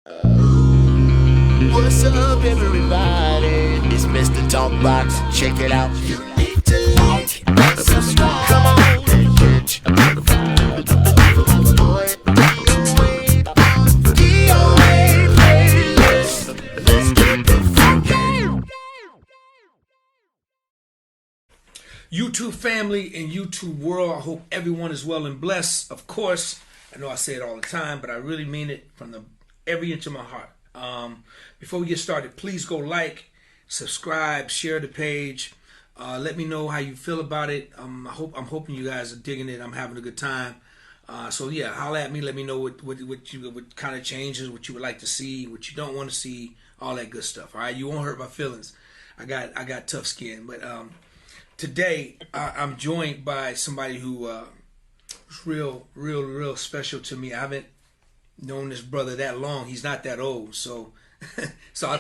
What's up, everybody? It's Mr. Talkbox. Check it out. You need to like and subscribe. Come on and catch a vibe. Boy, DOA playlist. Let's keep it funky. YouTube family and YouTube world, I hope everyone is well and blessed. Of course, I know I say it all the time, but I really mean it from every inch of my heart. Before we get started, please go like, subscribe, share the page. Let me know how you feel about it. I'm hoping you guys are digging it. I'm having a good time. So yeah, holla at me. Let me know what kind of changes, what you would like to see, what you don't want to see, all that good stuff. All right, you won't hurt my feelings. I got tough skin, but today I'm joined by somebody who is real special to me. I haven't known this brother that long. He's not that old, so I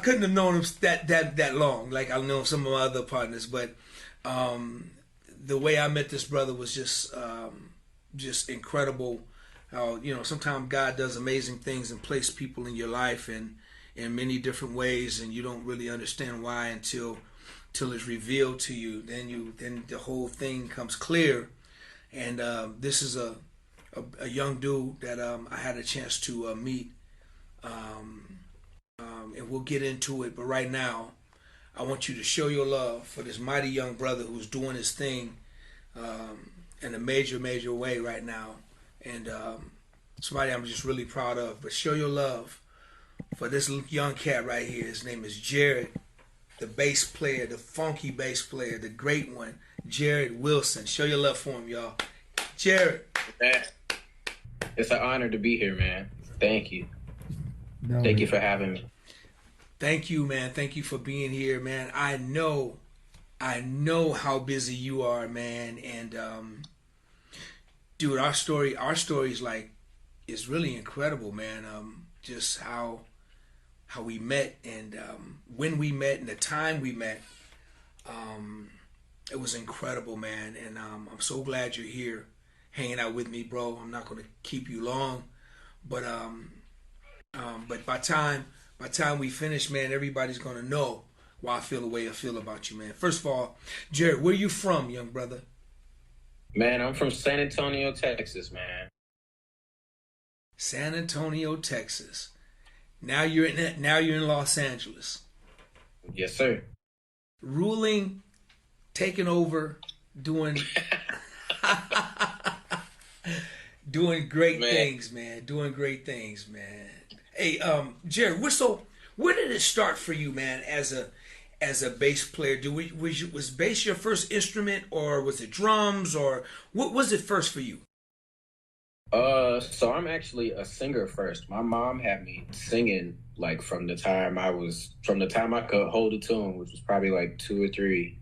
couldn't have known him that long. Like I've known some of my other partners, but the way I met this brother was just incredible. How sometimes God does amazing things and place people in your life and in many different ways, and you don't really understand why until it's revealed to you. Then the whole thing comes clear. And this is a young dude that I had a chance to meet, and we'll get into it. But right now, I want you to show your love for this mighty young brother who's doing his thing in a major way right now, and somebody I'm just really proud of. But show your love for this young cat right here. His name is Jered, the bass player, the funky bass player, the great one, Jered Wilson. Show your love for him, y'all. Jered. It's an honor to be here, man. Thank you. Thank you for having me. Thank you, man. Thank you for being here, man. I know how busy you are, man. And dude, our story is really incredible, man. Just how we met and when we met and the time we met. It was incredible, man. And I'm so glad you're here hanging out with me, bro. I'm not gonna keep you long, but by time we finish, man, everybody's gonna know why I feel the way I feel about you, man. First of all, Jered, where you from, young brother? Man, I'm from San Antonio, Texas, man. San Antonio, Texas. Now you're in Los Angeles. Yes, sir. Ruling, taking over, doing doing great things, man. Doing great things, man. Hey, Jered, where did it start for you, man? As a bass player, was bass your first instrument, or was it drums, or what was it first for you? So I'm actually a singer first. My mom had me singing like from the time I could hold a tune, which was probably like 2 or 3.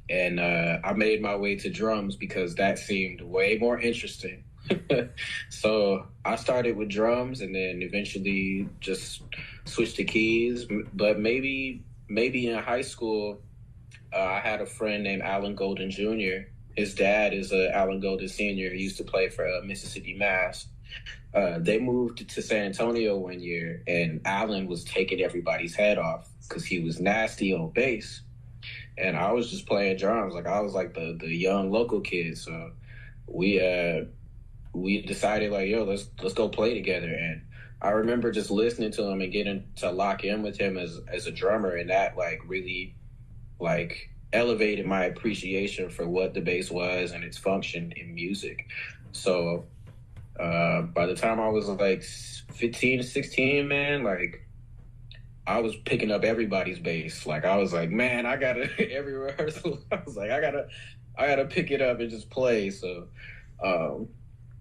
And I made my way to drums because that seemed way more interesting. So I started with drums and then eventually just switched to keys. But maybe in high school, I had a friend named Alan Golden Jr. His dad is Alan Golden Sr. He used to play for Mississippi Mass. They moved to San Antonio one year, and Alan was taking everybody's head off because he was nasty on bass. And I was just playing drums. Like I was like the young local kid. So we decided like, yo, let's go play together. And I remember just listening to him and getting to lock in with him as a drummer, and that like really like elevated my appreciation for what the bass was and its function in music. So by the time I was like 15, 16, man, like I was picking up everybody's bass. Like I was like, man, I gotta every rehearsal. I was like, I gotta pick it up and just play. So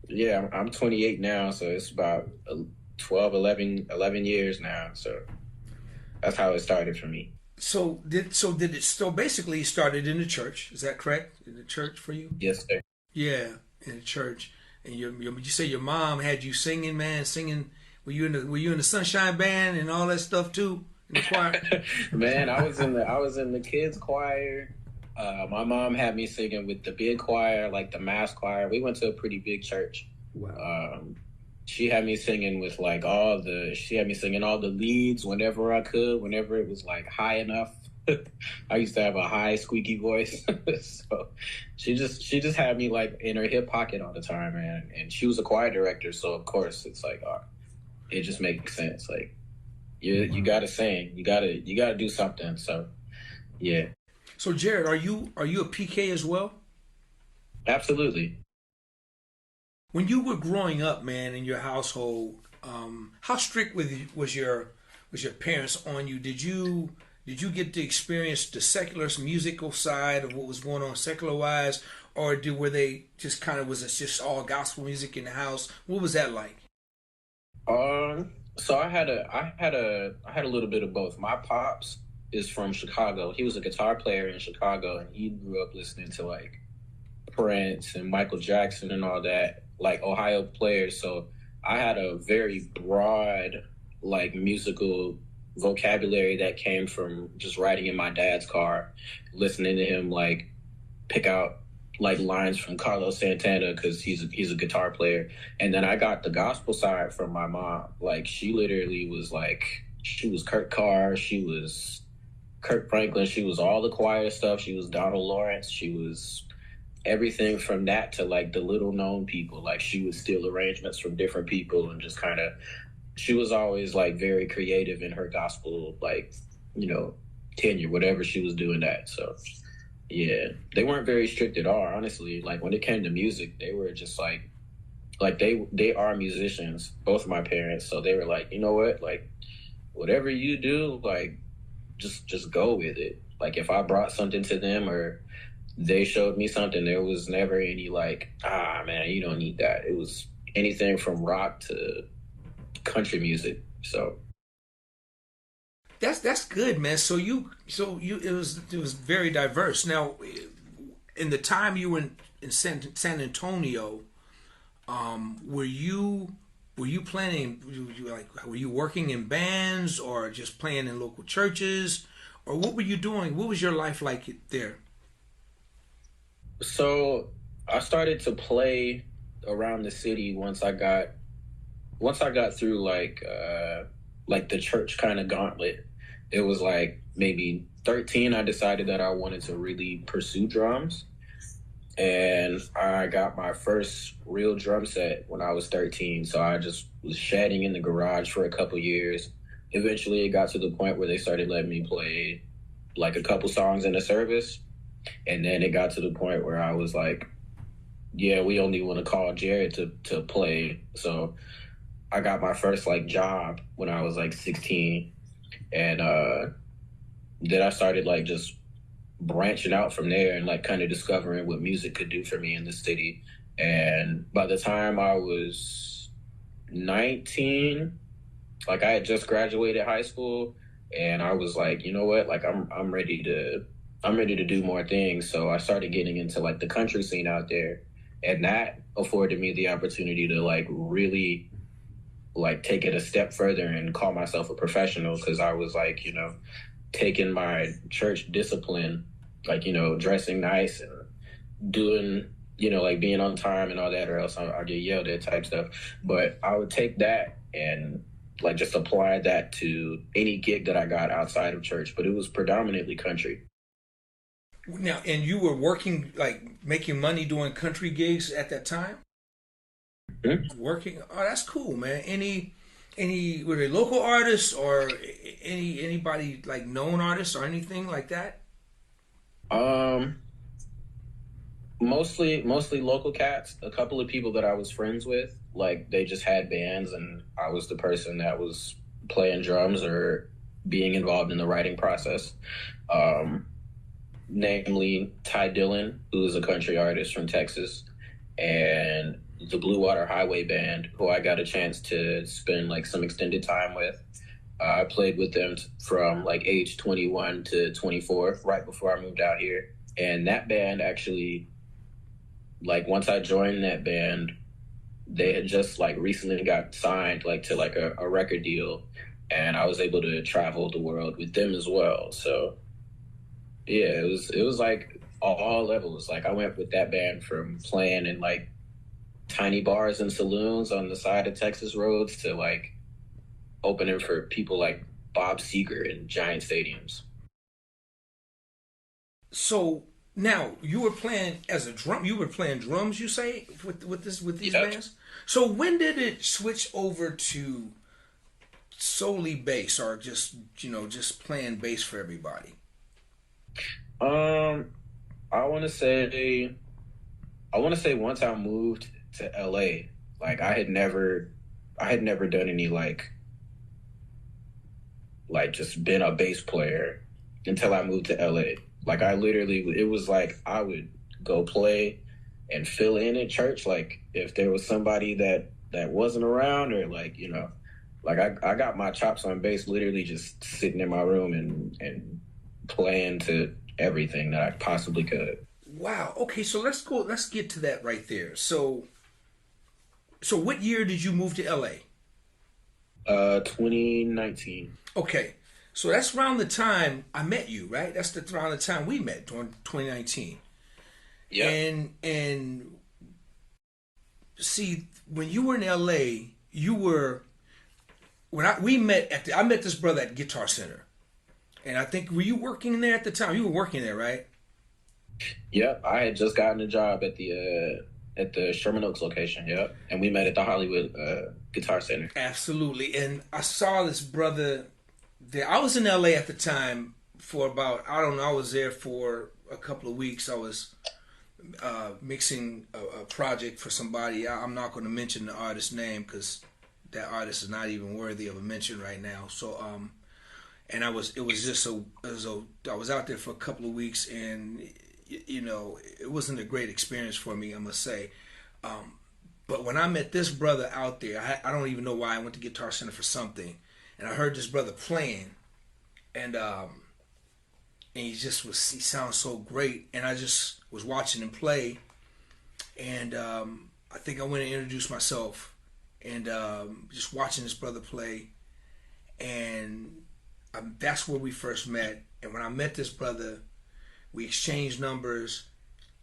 yeah, I'm 28 now, so it's about 12, 11 years now. So that's how it started for me. So basically it started in the church. Is that correct? In the church for you? Yes, sir. Yeah, in the church. And you say your mom had you singing, man, singing. Were you in the Sunshine Band and all that stuff too? In the choir? Man, I was in the kids choir. My mom had me singing with the big choir, like the mass choir. We went to a pretty big church. Wow. she had me singing with like she had me singing all the leads whenever I could, whenever it was like high enough. I used to have a high squeaky voice. So she just had me like in her hip pocket all the time, man. And she was a choir director, so of course it's like it just makes sense. Like you gotta sing, you gotta do something. So yeah, So Jered, are you a PK as well? absolutely. When you were growing up, man, in your household, how strict was your parents on you? Did you get to experience the secular musical side of what was going on secular wise, or were they just kind of, was it just all gospel music in the house? What was that like? So I had a little bit of both. My pops is from Chicago. He was a guitar player in Chicago, and he grew up listening to like Prince and Michael Jackson and all that, like Ohio players. So I had a very broad, like musical vocabulary that came from just riding in my dad's car, listening to him like pick out like lines from Carlos Santana because he's a guitar player. And then I got the gospel side from my mom. Like she literally was like she was Kurt Carr, she was Kirk Franklin, she was all the choir stuff, she was Donald Lawrence, she was everything from that to like the little known people. Like she would steal arrangements from different people and just kind of she was always like very creative in her gospel like tenure, whatever she was doing that. So yeah, they weren't very strict at all, honestly. Like when it came to music, they were just like they are musicians, both of my parents. So they were like, you know what, like whatever you do, like just go with it. Like if I brought something to them or they showed me something, there was never any like, man, you don't need that. It was anything from rock to country music. So That's good, man. So you it was very diverse. Now, in the time you were in San Antonio, were you planning? Were you working in bands or just playing in local churches, or what were you doing? What was your life like there? so I started to play around the city once I got through like the church kind of gauntlet. It was like maybe 13. I decided that I wanted to really pursue drums, and I got my first real drum set when I was 13. So I just was shedding in the garage for a couple years. Eventually, it got to the point where they started letting me play like a couple songs in the service, and then it got to the point where I was like, yeah, we only want to call Jered to play. So I got my first like job when I was like 16, and then I started like just branching out from there and like kind of discovering what music could do for me in the city. And by the time I was 19, like I had just graduated high school, and I was like, you know what, like I'm ready to do more things. So I started getting into like the country scene out there, and that afforded me the opportunity to like really like take it a step further and call myself a professional, because I was like, taking my church discipline, like, dressing nice and doing, like being on time and all that, or else I'll get yelled at type stuff. But I would take that and like just apply that to any gig that I got outside of church, but it was predominantly country. Now, and you were working, like making money doing country gigs at that time? Mhm. Working? Oh, that's cool, man. Any were they local artists or anybody like known artists or anything like that? Um, mostly local cats. A couple of people that I was friends with, like they just had bands, and I was the person that was playing drums or being involved in the writing process. Um, Namely Ty Dillon, who is a country artist from Texas, and the Blue Water Highway Band, who I got a chance to spend like some extended time with. I played with them from like age 21 to 24, right before I moved out here. And that band actually, like once I joined that band, they had just like recently got signed like to like a record deal, and I was able to travel the world with them as well. So yeah, it was like all levels. Like I went with that band from playing in like tiny bars and saloons on the side of Texas roads to like opening for people like Bob Seger in giant stadiums. So now you were playing as a drum. You were playing drums, you say, with these bands. So when did it switch over to solely bass, or just just playing bass for everybody? I want to say, once I moved to LA, like I had never done any like just been a bass player until I moved to LA. Like I literally, it was like I would go play and fill in at church. Like if there was somebody that wasn't around, or like like I got my chops on bass literally just sitting in my room and playing to everything that I possibly could. Wow. Okay, so let's go. Let's get to that right there. So what year did you move to LA? 2019. Okay, so that's around the time I met you, right? That's around the time we met during 2019. Yeah. And see, when you were in LA, you were we met I met this brother at Guitar Center, and I think were you working there at the time? You were working there, right? Yep, I had just gotten a job at the Sherman Oaks location. Yep, and we met at the Hollywood Guitar Center. Absolutely, and I saw this brother there. I was in LA at the time for about, I don't know, I was there for a couple of weeks. I was mixing a project for somebody. I'm not going to mention the artist's name because that artist is not even worthy of a mention right now. So and I was out there for a couple of weeks, and it wasn't a great experience for me, I must say. But when I met this brother out there, I don't even know why. I went to Guitar Center for something, and I heard this brother playing, and he sounds so great, and I just was watching him play, and I think I went and introduced myself, and just watching this brother play, and that's where we first met. And when I met this brother, we exchanged numbers,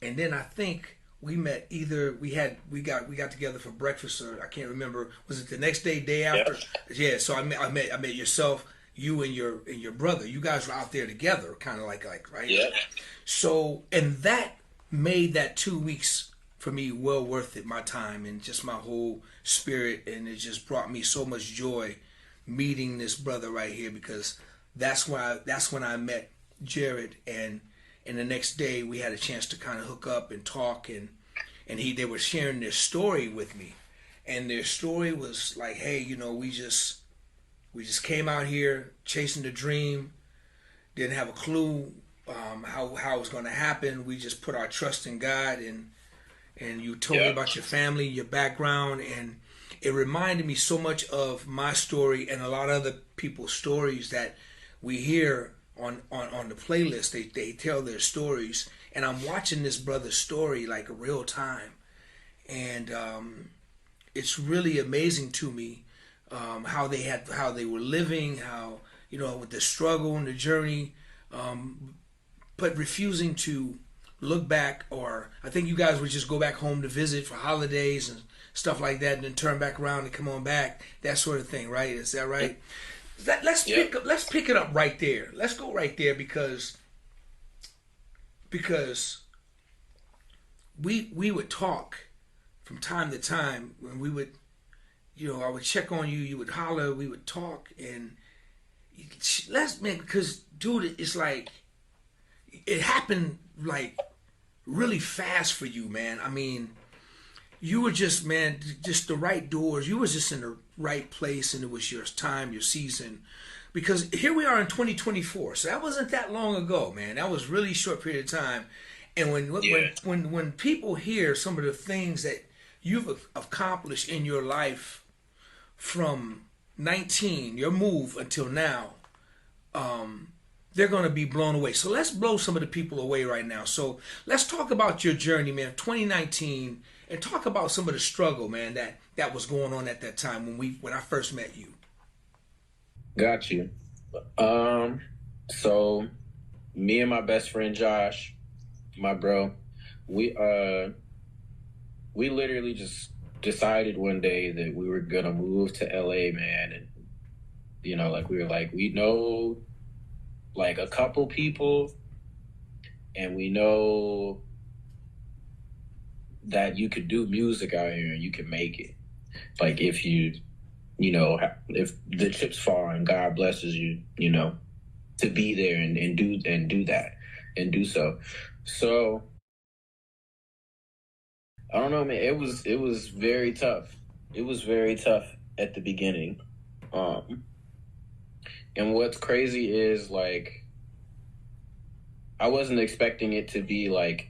and then I think we met we got together for breakfast, or I can't remember. Was it the next day after? Yeah. So I met yourself, you and your brother. You guys were out there together, kind of like right. Yeah. So, and that made that 2 weeks for me well worth it, my time and just my whole spirit, and it just brought me so much joy meeting this brother right here, because that's when I met Jered, and the next day we had a chance to kind of hook up and talk, and they were sharing their story with me, and their story was like, hey, we just came out here chasing the dream, didn't have a clue how it was going to happen. We just put our trust in God, and you told me about your family, your background, and it reminded me so much of my story and a lot of other people's stories that we hear on the playlist. They tell their stories, and I'm watching this brother's story like real time, and it's really amazing to me how they were living, how with the struggle and the journey, but refusing to look back. Or I think you guys would just go back home to visit for holidays and stuff like that, and then turn back around and come on back, that sort of thing, right? Is that right? Let's pick it up right there. Let's go right there, because we would talk from time to time when we would, I would check on you, you would holler, we would talk, and because dude, it's like it happened like really fast for you, man. I mean, you were just the right doors. You was just in the right place, and it was your time, your season. Because here we are in 2024, so that wasn't that long ago, man. That was really short period of time. And when people hear some of the things that you've accomplished in your life from 19, your move until now, they're going to be blown away. So let's blow some of the people away right now. So let's talk about your journey, man, 2019, and talk about some of the struggle, man, that was going on at that time when I first met you. Got you. So me and my best friend Josh, my bro, we literally just decided one day that we were gonna move to LA, man, and like we were like, we know like a couple people, and we know that you could do music out here and you can make it. Like if if the chips fall and God blesses you, to be there and do that and do so. So I don't know, man. It was very tough. It was very tough at the beginning. And what's crazy is like I wasn't expecting it to be like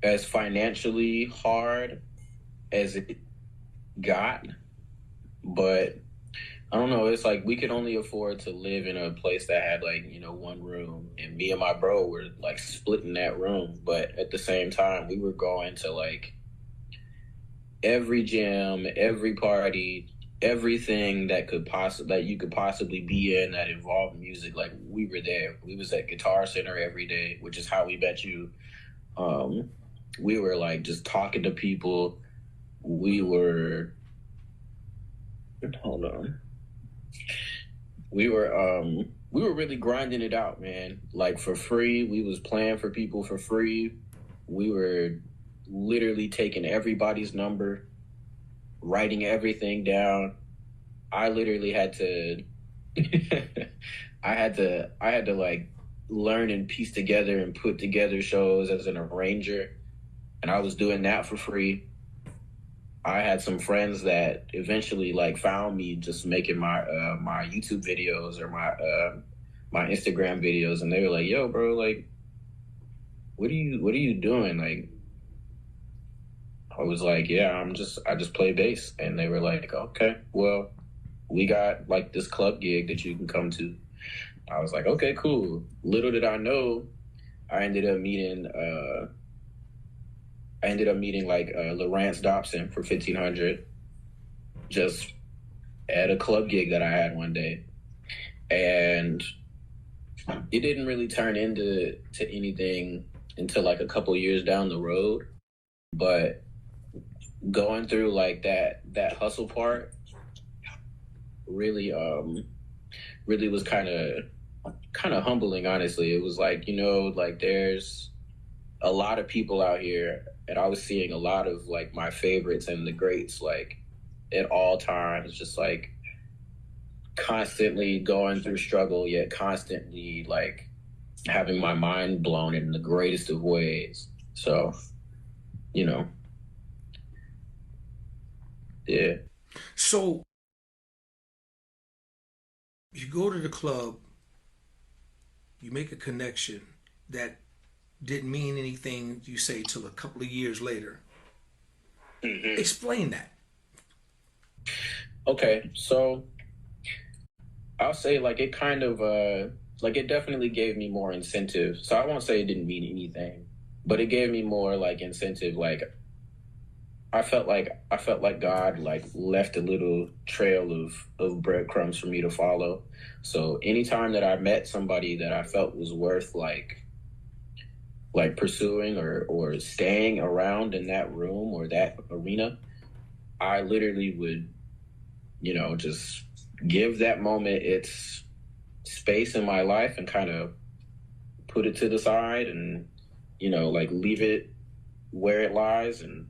as financially hard as it got, but I don't know. It's like we could only afford to live in a place that had like, one room, and me and my bro were like splitting that room. But at the same time, we were going to like every gym, every party, everything that you could possibly be in that involved music. Like we were there. We was at Guitar Center every day, which is how we met you. We were like just talking to people. Hold on. We were really grinding it out, man. Like for free. We was playing for people for free. We were literally taking everybody's number, writing everything down. I literally had to I had to like learn and piece together and put together shows as an arranger, and I was doing that for free. I had some friends that eventually like found me just making my my YouTube videos or my Instagram videos, and they were like, "Yo, bro, like, what are you doing?" Like, I was like, "Yeah, I just play bass," and they were like, "Okay, well, we got like this club gig that you can come to." I was like, "Okay, cool." Little did I know, I ended up meeting like Lawrence Dobson for 1,500 just at a club gig that I had one day. And it didn't really turn into anything until like a couple years down the road. But going through like that hustle part really really was kind of humbling, honestly. It was like, like there's a lot of people out here, and I was seeing a lot of like my favorites and the greats like at all times, just like constantly going through struggle, yet constantly like having my mind blown in the greatest of ways. So, yeah. So you go to the club, you make a connection that didn't mean anything, you say, till a couple of years later. Mm-hmm. Explain that. Okay, so I'll say like it kind of like it definitely gave me more incentive. So I won't say it didn't mean anything, but it gave me more like incentive. Like I felt like God like left a little trail of breadcrumbs for me to follow. So anytime that I met somebody that I felt was worth like pursuing or staying around in that room or that arena, I literally would, just give that moment its space in my life and kind of put it to the side and, like leave it where it lies. And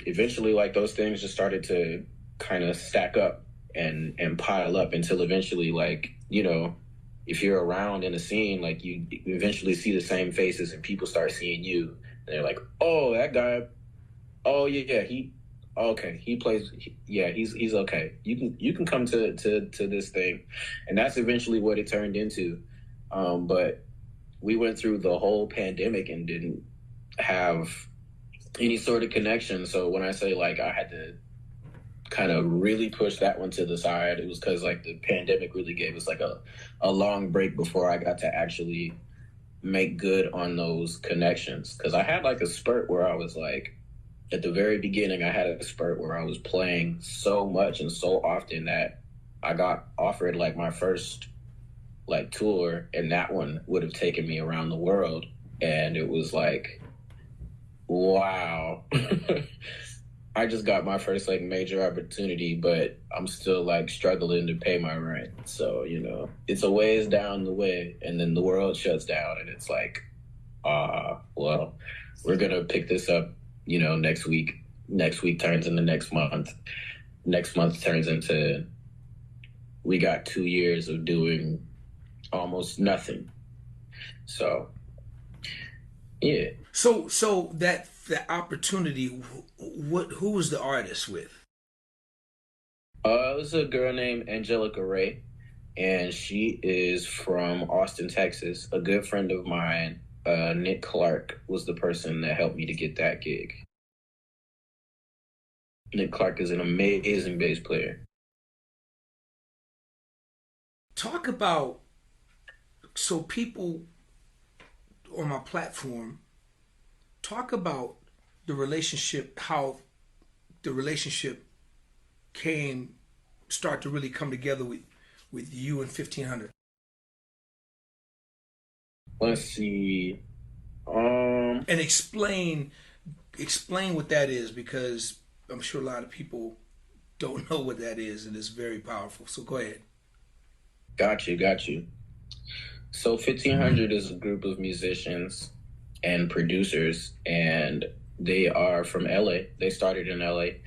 eventually like those things just started to kind of stack up and pile up until eventually like, if you're around in a scene, like you eventually see the same faces and people start seeing you. And they're like, "Oh, that guy. Oh yeah, he plays. He's okay. You can come to this thing," and that's eventually what it turned into. But we went through the whole pandemic and didn't have any sort of connection. So when I say like I had to kind of really push that one to the side, it was because like the pandemic really gave us like a long break before I got to actually make good on those connections. Because I had like a spurt where I was like, at the very beginning, I had a spurt where I was playing so much and so often that I got offered like my first like tour, and that one would have taken me around the world. And it was like, wow. I just got my first like major opportunity, but I'm still like struggling to pay my rent. So, it's a ways down the way, and then the world shuts down, and it's like, well, we're gonna pick this up, next week. Next week turns into next month. Next month turns into we got 2 years of doing almost nothing. So, yeah. So that opportunity, who was the artist with? It was a girl named Angelica Ray, and she is from Austin, Texas. A good friend of mine, Nick Clark, was the person that helped me to get that gig. Nick Clark is an amazing bass player. Talk about, so people on my platform, talk about the relationship, how the relationship start to really come together with you and 1500. Let's see. And explain what that is, because I'm sure a lot of people don't know what that is, and it's very powerful. So go ahead. Got you. So 1500 is a group of musicians and producers, and they are from LA. They started in LA.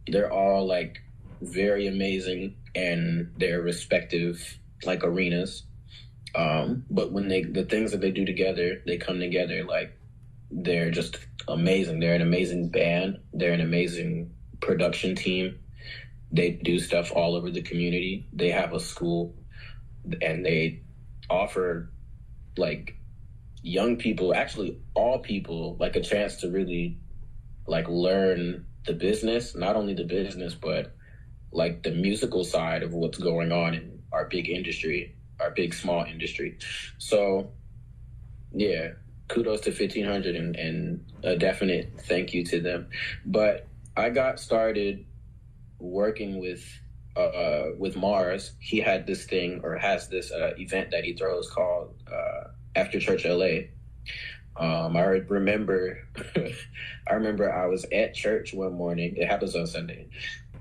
They're all like very amazing in their respective like arenas. But when the things that they do together, they come together like they're just amazing. They're an amazing band. They're an amazing production team. They do stuff all over the community. They have a school, and they offer like young people, actually all people, like a chance to really like learn the business, not only the business, but like the musical side of what's going on in our big industry, our big small industry. So yeah, kudos to 1500 and a definite thank you to them. But I got started working with Mars. He had this thing, or has this event that he throws called After Church LA. I remember I was at church one morning. It happens on Sunday.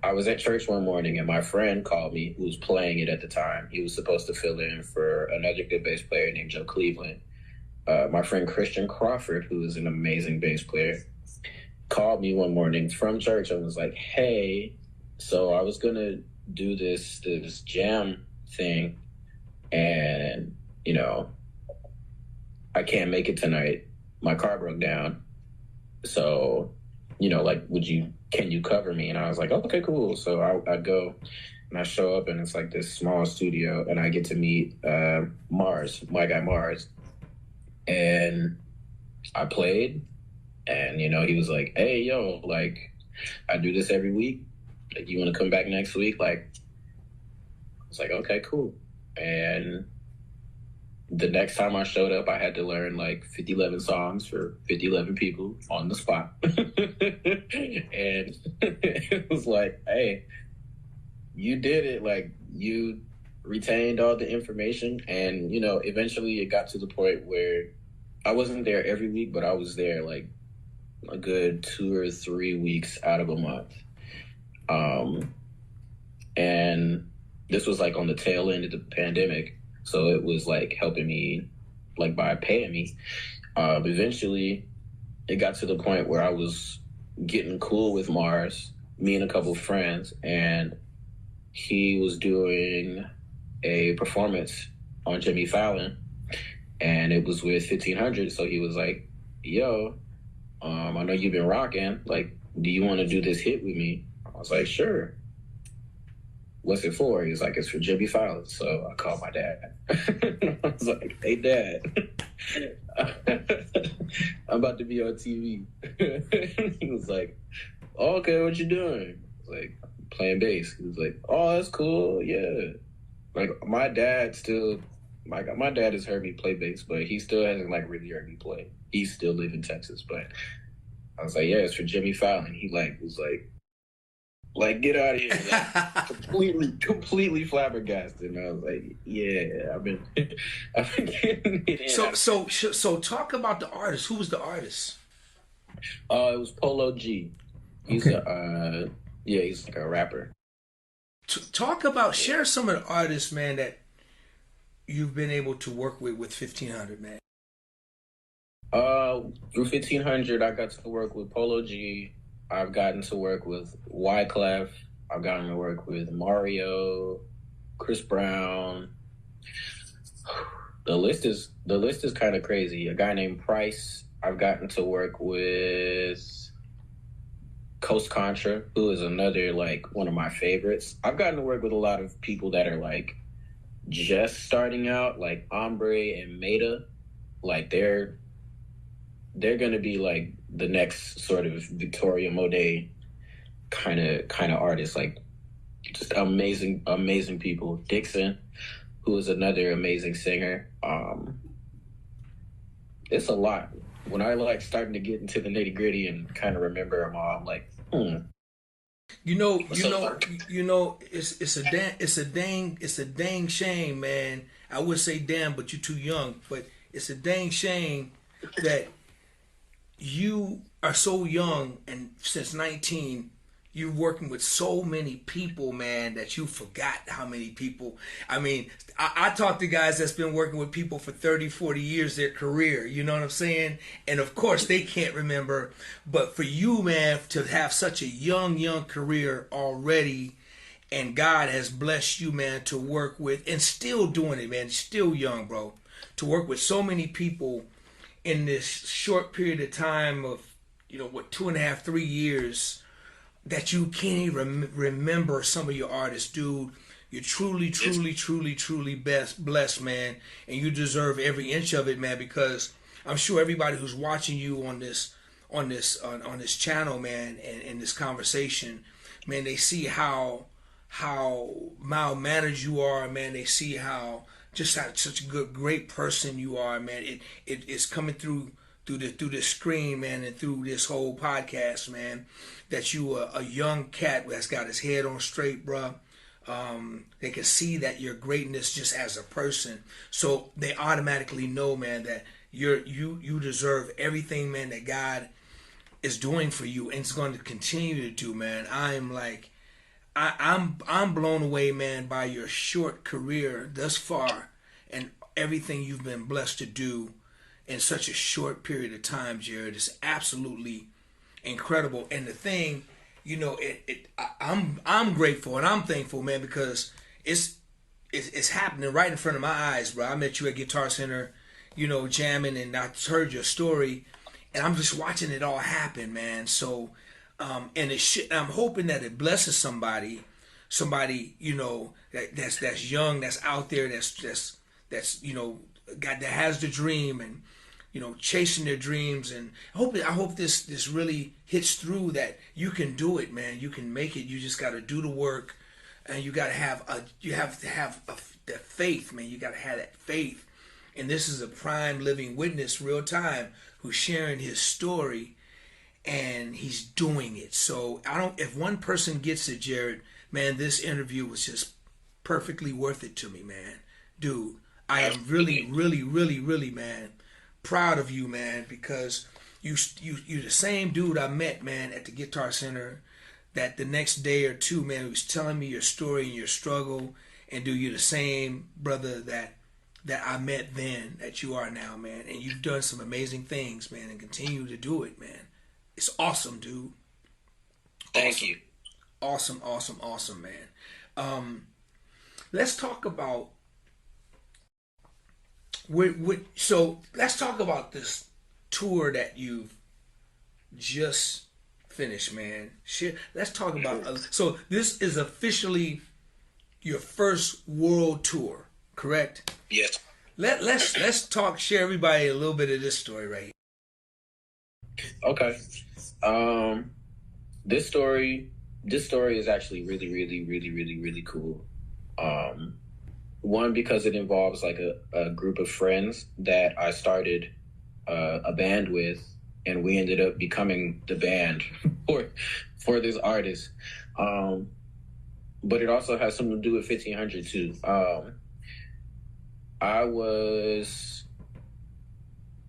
I was at church one morning, and my friend called me, who was playing it at the time. He was supposed to fill in for another good bass player named Joe Cleveland. My friend Christian Crawford, who is an amazing bass player, called me one morning from church and was like, hey, so I was gonna do this jam thing, and I can't make it tonight. My car broke down. So, like, can you cover me? And I was like, okay, cool. So I go and I show up, and it's like this small studio, and I get to meet Mars, my guy Mars. And I played, and, he was like, hey, yo, like, I do this every week. Like, you want to come back next week? Like, I was like, okay, cool. And the next time I showed up, I had to learn like 5011 songs for 5011 people on the spot. And it was like, hey, you did it. Like, you retained all the information. And, eventually it got to the point where I wasn't there every week, but I was there like a good 2 or 3 weeks out of a month. And this was like on the tail end of the pandemic. So it was like helping me, like by paying me. Eventually, it got to the point where I was getting cool with Mars, me and a couple of friends, and he was doing a performance on Jimmy Fallon, and it was with 1500. So he was like, yo, I know you've been rocking. Like, do you want to do this hit with me? I was like, sure. What's it for? He was like, it's for Jimmy Fallon. So I called my dad. I was like, hey, Dad, I'm about to be on TV. He was like, oh, okay, what you doing? I was like, playing bass. He was like, oh, that's cool. Yeah. Like, my dad has heard me play bass, but he still hasn't like really heard me play. He still lives in Texas, but I was like, yeah, it's for Jimmy Fallon. He was like, get out of here. Like, completely flabbergasted. And I was like, yeah, I've been getting it in. So talk about the artist. Who was the artist? It was Polo G. He's a yeah, he's like a rapper. Talk about, share some of the artists, man, that you've been able to work with 1500, man. Through 1500, I got to work with Polo G. I've gotten to work with Wyclef. I've gotten to work with Mario, Chris Brown. The list is kind of crazy. A guy named Price. I've gotten to work with Coast Contra, who is another like one of my favorites. I've gotten to work with a lot of people that are like just starting out, like Ombre and Meta. Like they're gonna be like the next sort of Victoria Monet kind of artists. Like just amazing people. Dixon, who is another amazing singer. It's a lot. When I like starting to get into the nitty gritty and kind of remember them all, I'm like, It's a dang shame, man. I would say damn, but you're too young. But it's a dang shame that you are so young, and since 19, you're working with so many people, man, that you forgot how many people. I mean, I talk to guys that's been working with people for 30, 40 years, their career, you know what I'm saying? And of course, they can't remember. But for you, man, to have such a young career already, and God has blessed you, man, to work with, and still doing it, man, still young, bro, to work with so many people in this short period of time of, 2.5, 3 years, that you can't even remember some of your artists, dude. You're truly blessed, man, and you deserve every inch of it, man. Because I'm sure everybody who's watching you on this channel, man, and in this conversation, man, they see how mild mannered you are, man. They see how such a great person you are, man. It's coming through the screen, man, and through this whole podcast, man, that you are a young cat that's got his head on straight, bruh. They can see that your greatness just as a person, so they automatically know, man, that you deserve everything, man, that God is doing for you and it's going to continue to do, man. I'm blown away, man, by your short career thus far and everything you've been blessed to do in such a short period of time, Jered. Is absolutely incredible. And the thing, I'm grateful and I'm thankful, man, because it's happening right in front of my eyes, bro. I met you at Guitar Center, jamming, and I heard your story, and I'm just watching it all happen, man. So, and I'm hoping that it blesses somebody, that's young, that's out there, that's that has the dream and chasing their dreams. And I hope this really hits through, that you can do it, man. You can make it. You just got to do the work, and you got to have that faith, man. You got to have that faith. And this is a prime living witness, real time, who's sharing his story, and he's doing it. So if one person gets it, Jered, man, this interview was just perfectly worth it to me, man. Dude, I am really, man, proud of you, man, because you're the same dude I met, man, at the Guitar Center, that the next day or two, man, was telling me your story and your struggle. And dude, you're the same brother that I met then that you are now, man. And you've done some amazing things, man, and continue to do it, man. It's awesome, dude. Thank you. Awesome, man. Let's talk about so let's talk about this tour that you've just finished, man. Let's talk about. So this is officially your first world tour, correct? Yes. Let's talk. Share everybody a little bit of this story right here. Okay. This story is actually really cool. One, because it involves like a group of friends that I started a band with, and we ended up becoming the band for this artist. But it also has something to do with 1500 too. I was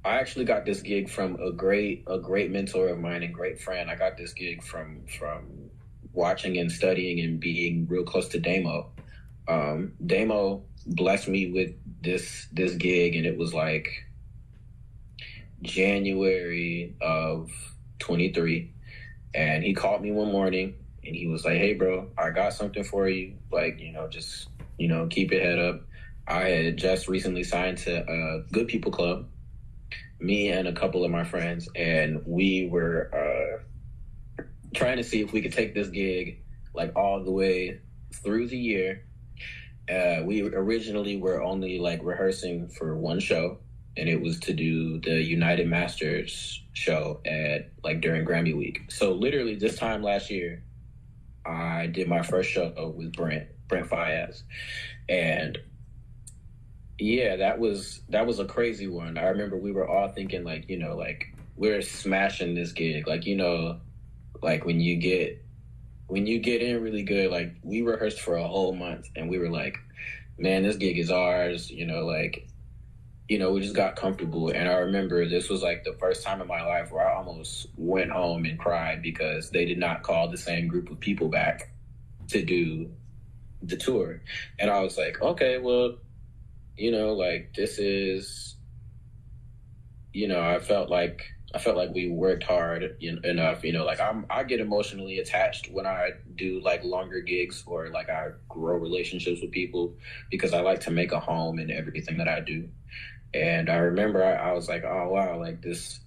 I actually got this gig from a great mentor of mine and great friend. I got this gig from watching and studying and being real close to Damo. Damo blessed me with this gig, and it was like January of 23. And he called me one morning and he was like, "Hey, bro, I got something for you. Like, just keep your head up." I had just recently signed to Good People Club, me and a couple of my friends, and we were trying to see if we could take this gig like all the way through the year. We originally were only like rehearsing for one show, and it was to do the United Masters show at like during Grammy week. So literally this time last year, I did my first show with Brent Fayez, and yeah, that was a crazy one. I remember we were all thinking like, like we're smashing this gig. Like, like when you get in really good, like we rehearsed for a whole month and we were like, man, this gig is ours, like, we just got comfortable. And I remember this was like the first time in my life where I almost went home and cried because they did not call the same group of people back to do the tour. And I was like, okay, well, like this is, I felt like we worked hard enough, like I get emotionally attached when I do like longer gigs or like I grow relationships with people because I like to make a home in everything that I do. And I remember I was like, oh wow, like this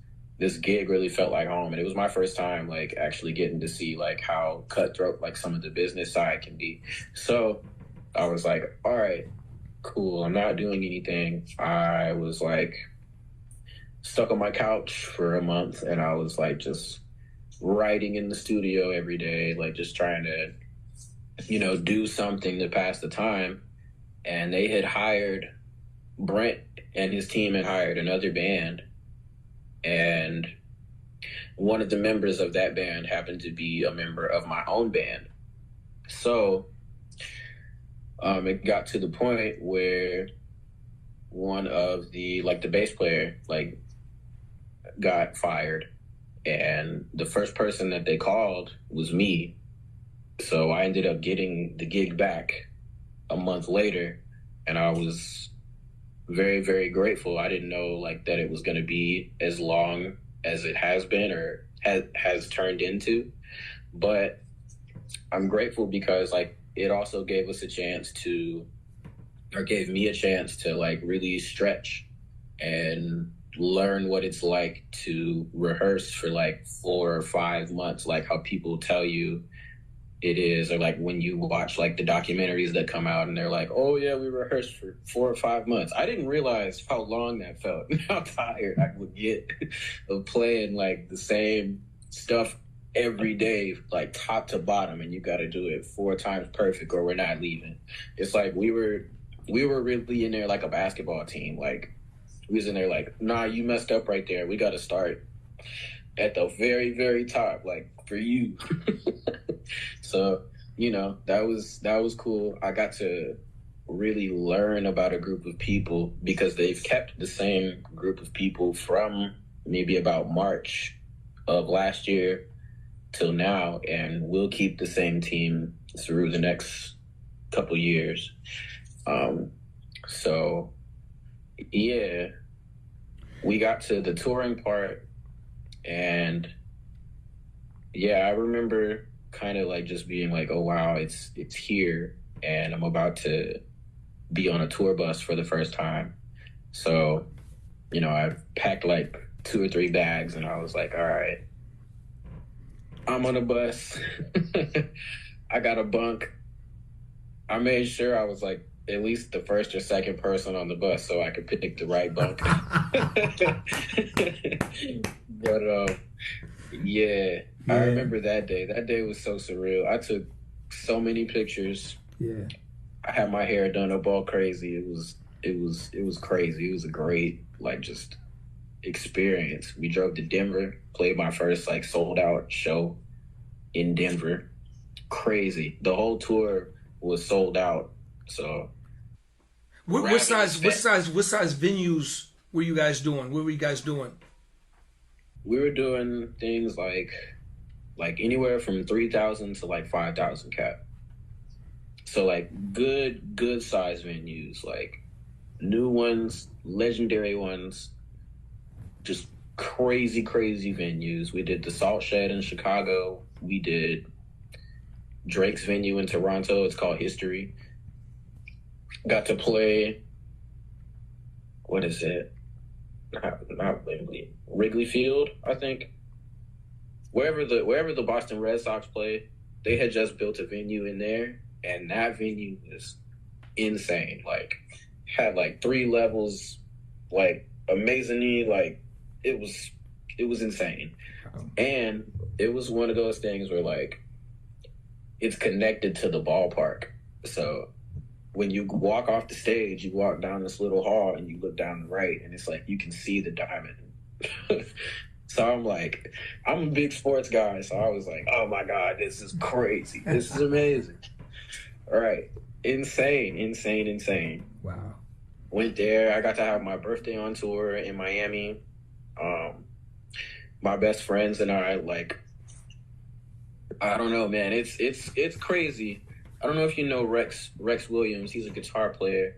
gig really felt like home. And it was my first time like actually getting to see like how cutthroat like some of the business side can be. So I was like, all right, cool. I'm not doing anything. I was like stuck on my couch for a month and I was like just writing in the studio every day, like just trying to, do something to pass the time. And they had hired Brent and his team had hired another band. And one of the members of that band happened to be a member of my own band. So it got to the point where one of the bass player got fired, and the first person that they called was me. So I ended up getting the gig back a month later, and I was very, very grateful. I didn't know that it was going to be as long as it has been or has turned into, but I'm grateful because it also gave us a chance to, or gave me a chance to really stretch and learn what it's like to rehearse for 4 or 5 months, like how people tell you it is, or when you watch the documentaries that come out and they're like, oh yeah, we rehearsed for 4 or 5 months. I didn't realize how long that felt and how tired I would get of playing the same stuff every day, top to bottom, and you got to do it 4 times perfect or we're not leaving. It's we were really in there like a basketball team. We was in there nah, you messed up right there. We got to start at the very, very top, for you. So, that was cool. I got to really learn about a group of people because they've kept the same group of people from maybe about March of last year till now, and we'll keep the same team through the next couple years. So yeah, we got to the touring part, and yeah, I remember kind of just being oh wow, it's here, and I'm about to be on a tour bus for the first time. So, I packed 2 or 3 bags, and I was like, all right, I'm on a bus. I got a bunk. I made sure I was at least the first or second person on the bus so I could pick the right bunk. But yeah, I remember that day. That day was so surreal. I took so many pictures. Yeah. I had my hair done up all crazy. It was crazy. It was a great just experience. We drove to Denver, played my first sold out show in Denver. Crazy. The whole tour was sold out. So what size venues were you guys doing? What were you guys doing? We were doing things like anywhere from 3,000 to like 5,000 cap. So like good size venues, like new ones, legendary ones, just crazy venues. We did the Salt Shed in Chicago. We did Drake's venue in Toronto. It's called History. Got to play, what is it? Not Wrigley Field, I think. Wherever the Boston Red Sox play, they had just built a venue in there, and that venue was insane. Like, had like 3 levels, like amazingly, like it was insane. And it was one of those things where like it's connected to the ballpark. So when you walk off the stage, you walk down this little hall and you look down the right, and it's like you can see the diamond. So I'm like, I'm a big sports guy, so I was like, oh my God, this is crazy. This is amazing. All right. Insane. Wow. Went there. I got to have my birthday on tour in Miami. My best friends and I, like, I don't know, man. It's crazy. I don't know if you know Rex Williams. He's a guitar player.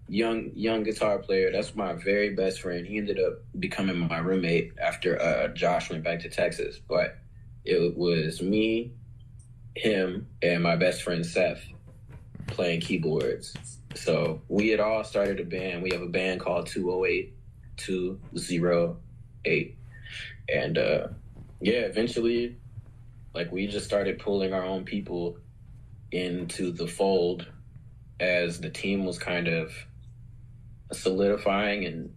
Young guitar player. That's my very best friend. He ended up becoming my roommate after Josh went back to Texas. But it was me, him, and my best friend Seth playing keyboards. So we had all started a band. We have a band called 208, 208. And eventually, like, we just started pulling our own people into the fold as the team was kind of solidifying. And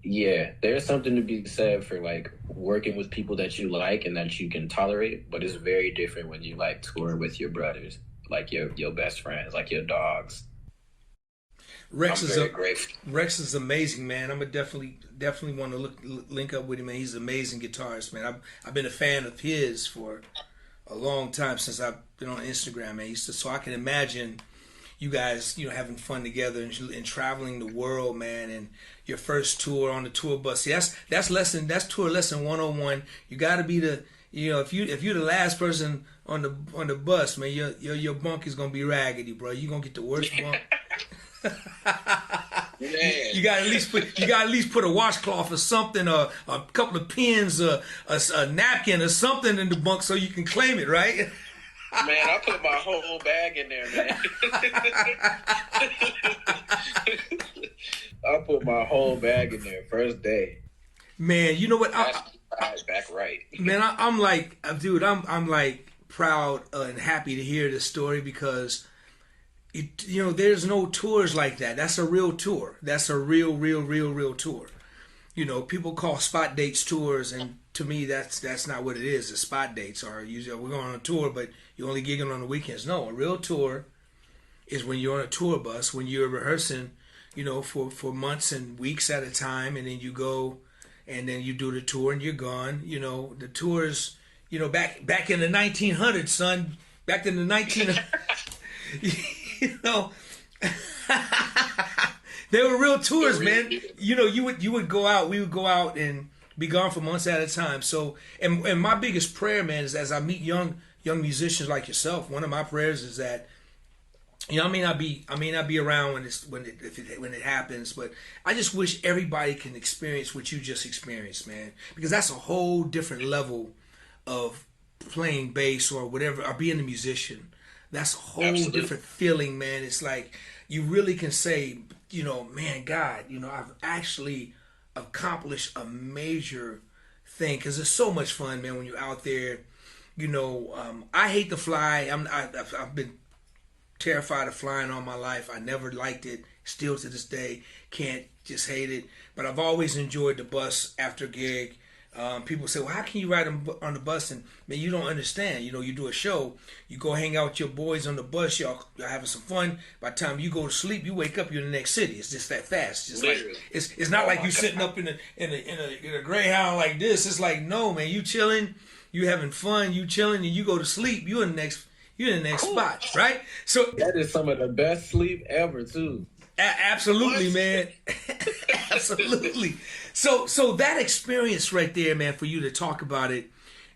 yeah, there's something to be said for like working with people that you like and that you can tolerate, but it's very different when you like tour with your brothers, like your best friends, like your dogs. Rex is amazing, man. I'm gonna definitely want to link up with him, man. He's an amazing guitarist, man. I've been a fan of his for a long time, since I've been on Instagram, man. So I can imagine you guys, having fun together and traveling the world, man. And your first tour on the tour bus. See, that's tour lesson 101. You got to be if you're the last person on the bus, man, your bunk is gonna be raggedy, bro. You're gonna get the worst bunk. You got at least put a washcloth or something, or a couple of pins, a napkin or something in the bunk so you can claim it, right? Man, I put my whole bag in there, man. I put my whole bag in there first day. Man, you know what? Back right. Man, I'm like, dude, I'm like proud and happy to hear this story, because there's no tours like that. That's a real tour. That's a real tour. People call spot dates tours, and to me, that's not what it is. The spot dates are usually, we're going on a tour, but you're only gigging on the weekends. No, a real tour is when you're on a tour bus, when you're rehearsing, for months and weeks at a time, and then you go, and then you do the tour, and you're gone. The tours, back in the 1900s, son, back in the 1900s. They were real tours, man. You would go out, we would go out and be gone for months at a time. So, and my biggest prayer, man, is as I meet young musicians like yourself, one of my prayers is that, I may not be around when it happens, but I just wish everybody can experience what you just experienced, man, because that's a whole different level of playing bass or whatever, or being a musician. That's a whole Absolutely. different feeling, man. It's like you really can say, man, God, I've actually accomplished a major thing, because it's so much fun, man, when you're out there. I hate to fly. I've been terrified of flying all my life. I never liked it. Still to this day, can't, just hate it. But I've always enjoyed the bus after gig. People say, well, how can you ride on the bus? And man, you don't understand. You do a show, you go hang out with your boys on the bus, y'all having some fun. By the time you go to sleep, you wake up, you're in the next city. It's just that fast. It's just like it's not like you sitting up in a Greyhound like this. It's like, no, man, you chilling, you having fun, you chilling, and you go to sleep, you're in the next spot, right? So that is some of the best sleep ever, too. Absolutely, man. Absolutely. So that experience right there, man, for you to talk about it,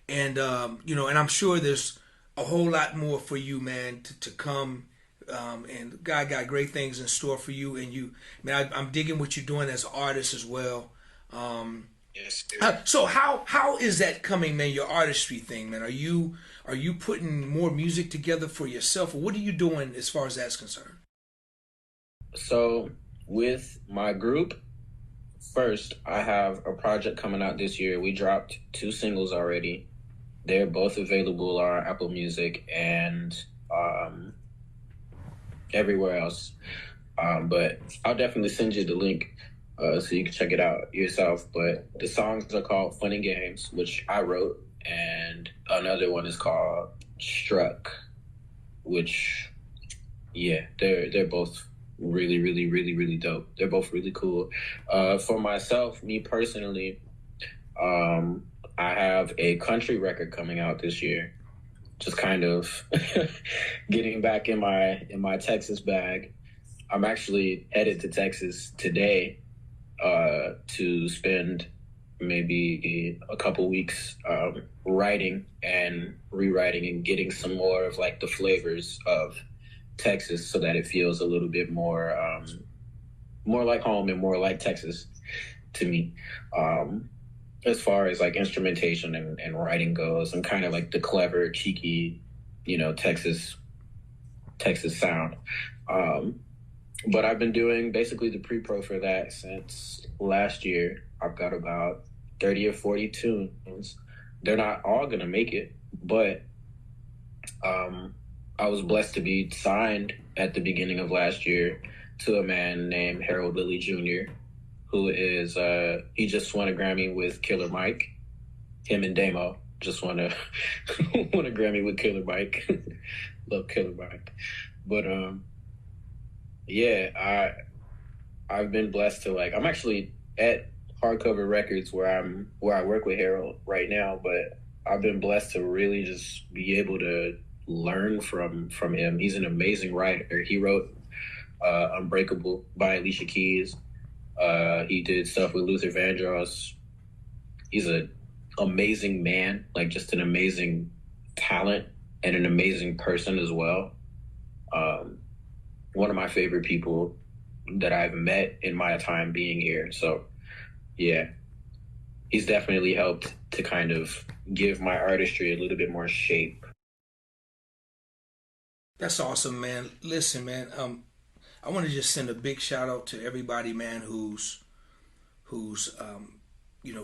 and and I'm sure there's a whole lot more for you, man, to come. And God got great things in store for you, and you, man. I'm digging what you're doing as an artist as well. Yes, So how is that coming, man? Your artistry thing, man. Are you putting more music together for yourself, or what are you doing as far as that's concerned? so with my group, first, I have a project coming out this year. We dropped two singles already. They're both available on Apple Music and um, everywhere else. But I'll definitely send you the link so you can check it out yourself. But the songs are called Fun and Games, which I wrote, and another one is called Struck, which yeah, they're both really, really, really, really dope. They're both really cool. For myself, me personally, um, I have a country record coming out this year. Just kind of getting back in my Texas bag. I'm actually headed to Texas today to spend maybe a couple weeks writing and rewriting and getting some more of like the flavors of Texas so that it feels a little bit more like home and more like Texas to me. As far as like instrumentation and writing goes, and kind of like the clever, cheeky, Texas sound. Um, but I've been doing basically the pre-pro for that since last year. I've got about 30 or 40 tunes. They're not all gonna make it, but um, I was blessed to be signed at the beginning of last year to a man named Harold Lilly Jr., who is he just won a Grammy with Killer Mike. Him and Damo just won a won a Grammy with Killer Mike. Love Killer Mike. But yeah, I've been blessed to like I'm actually at Hardcover Records where I work with Harold right now, but I've been blessed to really just be able to learn from him. He's an amazing writer. He wrote Unbreakable by Alicia Keys. He did stuff with Luther Vandross. He's an amazing man, like just an amazing talent and an amazing person as well. Um, One of my favorite people that I've met in my time being here. So yeah, he's definitely helped to kind of give my artistry a little bit more shape. That's awesome, man. Listen, man. I want to just send a big shout out to everybody, man, who's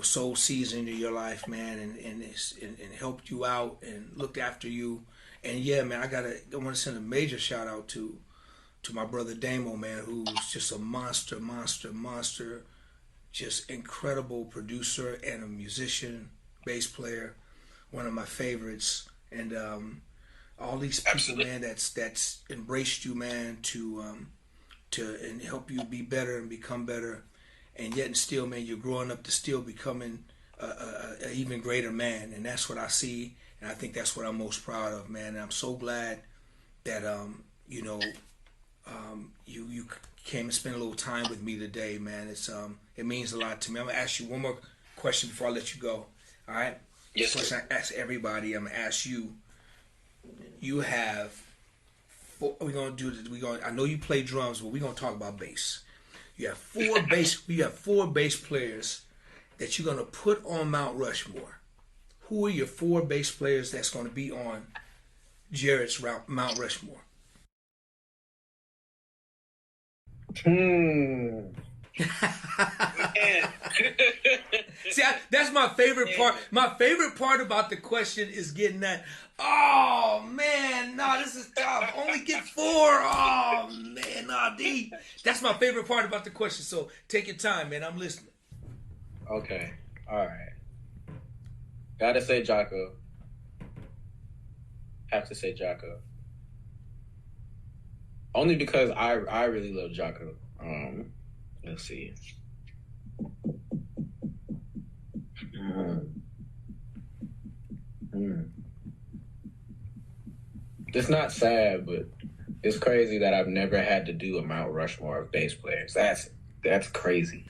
sow seeds into your life, man, and helped you out and looked after you. And yeah, man, I want to send a major shout out to my brother Damo, man, who's just a monster, monster, monster, just incredible producer and a musician, bass player, one of my favorites, and all these people, absolutely, man, that's embraced you, man, to and help you be better and become better, and yet and still, man, you're growing up to still becoming a even greater man, and that's what I see, and I think that's what I'm most proud of, man. And I'm so glad that you came and spent a little time with me today, man. It means a lot to me. I'm gonna ask you one more question before I let you go. All right? Yes, question I ask everybody. I'm gonna ask you. You have. We're gonna do this. I know you play drums, but we're gonna talk about bass. You have four bass. You have four bass players that you're gonna put on Mount Rushmore. Who are your four bass players that's gonna be on Jered's Mount Rushmore? See, that's my favorite part. My favorite part about the question is getting that. Oh man, no, this is tough. Only get four. Oh man, nah, D. That's my favorite part about the question. So take your time, man. I'm listening. Okay. All right. Gotta say Jocko. Have to say Jocko. Only because I really love Jocko. Let's see. Mm. Mm. It's not sad, but It's crazy that I've never had to do a Mount Rushmore of bass players. That's crazy.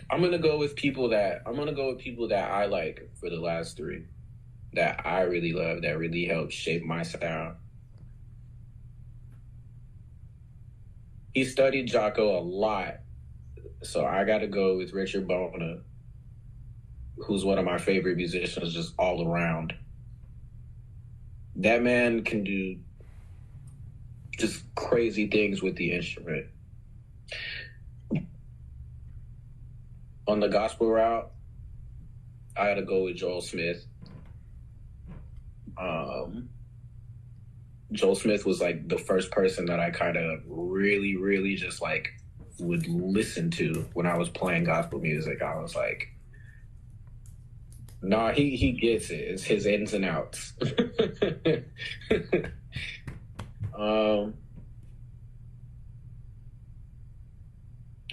I'm gonna go with people that I like for the last three, that I really love, that really helped shape my sound. He studied Jocko a lot, so I got to go with Richard Bona, who's one of my favorite musicians just all around. That man can do just crazy things with the instrument. On the gospel route, I had to go with Joel Smith. Joel Smith was like the first person that I kind of really, really just like would listen to when I was playing gospel music. I was like, nah, he gets it. It's his ins and outs.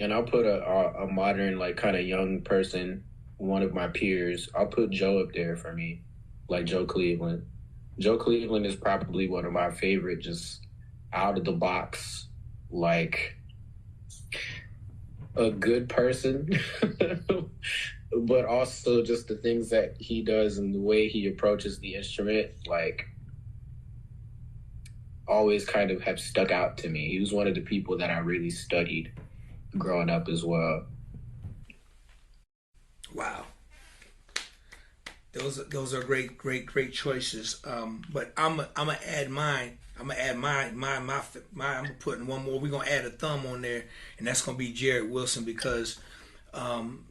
And I'll put a modern, like, kind of young person, one of my peers. I'll put Joe up there for me, like Joe Cleveland. Joe Cleveland is probably one of my favorite, just out of the box, like a good person, but also just the things that he does and the way he approaches the instrument, like, always kind of have stuck out to me. He was one of the people that I really studied growing up as well. Wow. Those are great choices. But I'm gonna add mine. I'm gonna add I'm putting one more. We're gonna add a thumb on there, and that's gonna be Jered Wilson, because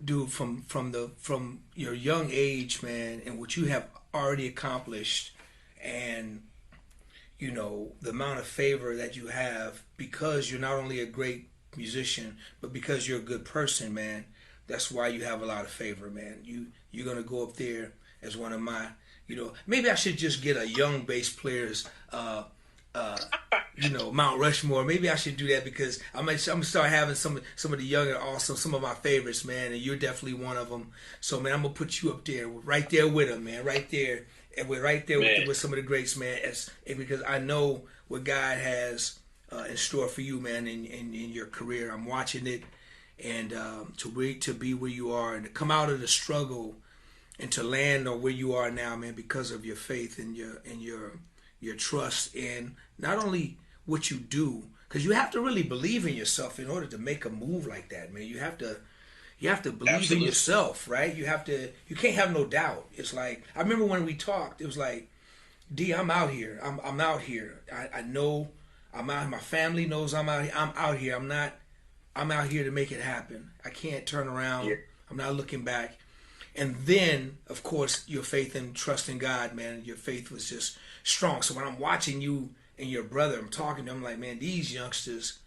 dude, from your young age, man, and what you have already accomplished, and you know the amount of favor that you have, because you're not only a great musician, but because you're a good person, man. That's why you have a lot of favor, man. You're gonna go up there as one of my, maybe I should just get a young bass players, Mount Rushmore. Maybe I should do that, because I'm gonna start having some of the younger, also some of my favorites, man. And you're definitely one of them. So, man, I'm gonna put you up there, right there with them, man, right there, and we're right there with some of the greats, man. Because I know what God has in store for you, man, in your career. I'm watching it, and to be where you are, and to come out of the struggle, and to land on where you are now, man, because of your faith and your trust in not only what you do, because you have to really believe in yourself in order to make a move like that, man. You have to believe Absolutely. in yourself, right? You can't have no doubt. It's like, I remember when we talked, it was like, D, I'm out here. I'm out here. I know I'm out. My family knows I'm out here. I'm out here. I'm out here to make it happen. I can't turn around. Yeah. I'm not looking back. And then, of course, your faith and trust in God, man. Your faith was just strong. So when I'm watching you and your brother, I'm talking to them, like, man, these youngsters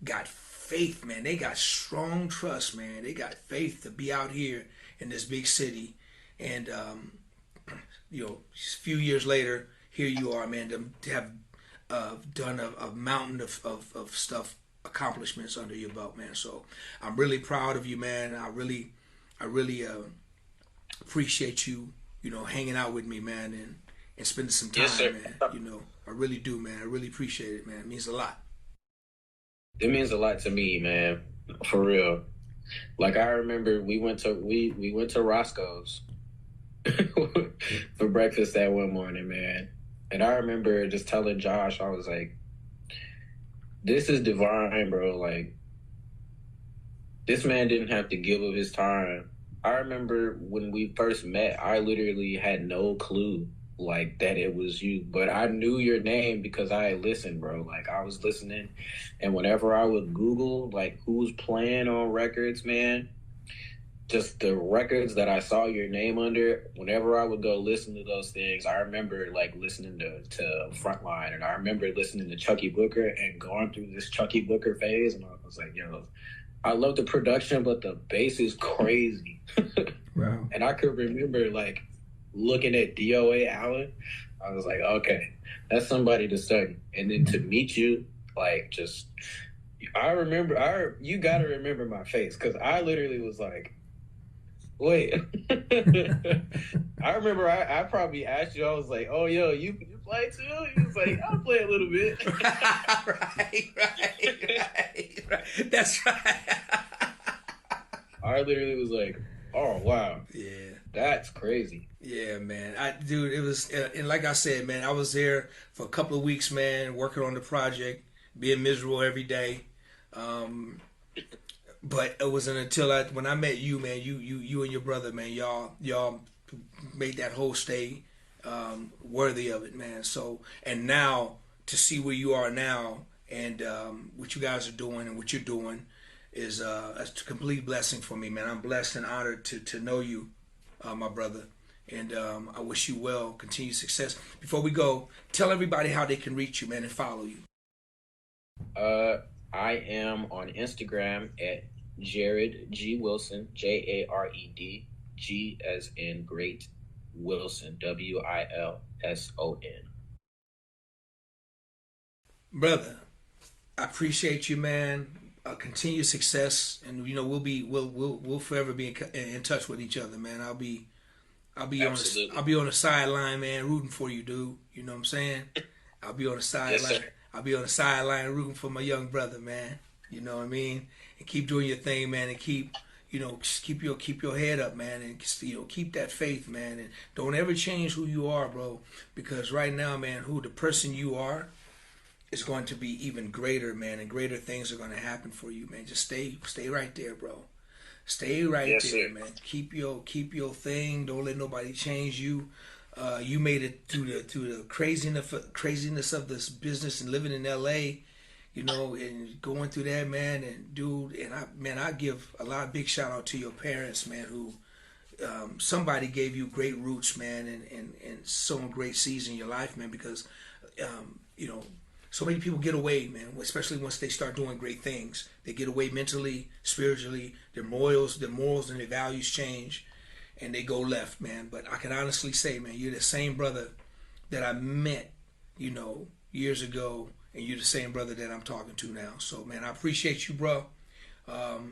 got faith, man. They got strong trust, man. They got faith to be out here in this big city. And, a few years later, here you are, man, to have done a mountain of stuff, accomplishments under your belt, man. So I'm really proud of you, man. I really appreciate you, hanging out with me, man, and spending some time, Yes, sir. man. I really do, man. I really appreciate it, man. It means a lot. It means a lot to me, man. For real. Like, I remember we went to Roscoe's for breakfast that one morning, man. And I remember just telling Josh, I was like, this is divine, bro. Like, this man didn't have to give up his time. I remember when we first met, I literally had no clue, like, that it was you. But I knew your name because I had listened, bro. Like, I was listening. And whenever I would Google, like, who's playing on records, man, just the records that I saw your name under, whenever I would go listen to those things, I remember, like, listening to Frontline. And I remember listening to Chucky Booker and going through this Chucky Booker phase. And I was like, yo, I love the production, but the bass is crazy. Wow. And I could remember, like, looking at DOA Allen. I was like, okay, that's somebody to study. And then to meet you, like, just, you got to remember my face, because I literally was like, Wait. I remember I probably asked you, I was like, oh, yo, you play too? He was like, I'll play a little bit. right. That's right. I literally was like, oh, wow. Yeah. That's crazy. Yeah, man. Dude, it was, and like I said, man, I was there for a couple of weeks, man, working on the project, being miserable every day. But it wasn't until when I met you, man, you and your brother, man, y'all made that whole stay worthy of it, man. So, and now to see where you are now and what you guys are doing and what you're doing is a complete blessing for me, man. I'm blessed and honored to know you, my brother. And I wish you well, continued success. Before we go, tell everybody how they can reach you, man, and follow you. I am on Instagram at Jered G Wilson, Jared, G as in great, Wilson, Wilson. Brother, I appreciate you, man. Continued success, and you know we'll forever be in touch with each other, man. I'll be on the sideline, man, rooting for you, dude. You know what I'm saying? I'll be on the sideline. Yes, I'll be on the sideline rooting for my young brother, man. You know what I mean? And keep doing your thing, man, and keep your head up, man, and keep that faith, man, and don't ever change who you are, bro. Because right now, man, the person you are is going to be even greater, man, and greater things are going to happen for you, man. Just stay right there, bro. Stay right there, sir. man. Keep your thing. Don't let nobody change you. You made it through the craziness of this business and living in LA, you know, and going through that, man. And dude, and I give a big shout out to your parents, man, who somebody gave you great roots, man, and sowing great seeds in your life, man, because you know, so many people get away, man, especially once they start doing great things. They get away mentally, spiritually, their morals and their values change, and they go left, man. But I can honestly say, man, you're the same brother that I met, you know, years ago, and you're the same brother that I'm talking to now. So, man, I appreciate you, bro.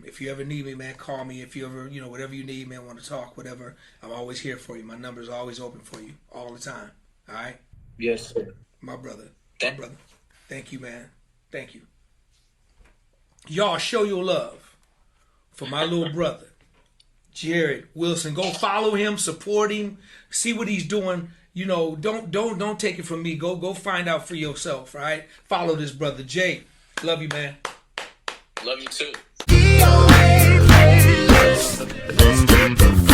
If you ever need me, man, call me. If you ever, you know, whatever you need, man, want to talk, whatever, I'm always here for you. My number's always open for you, all the time. All right? Yes, sir. My brother. Thank you, man. Thank you. Y'all show your love for my little brother, Jered Wilson. Go follow him, support him, see what he's doing. You know, don't take it from me. Go find out for yourself, right? Follow this brother, Jay. Love you, man. Love you too. DOA playlist. Let's get the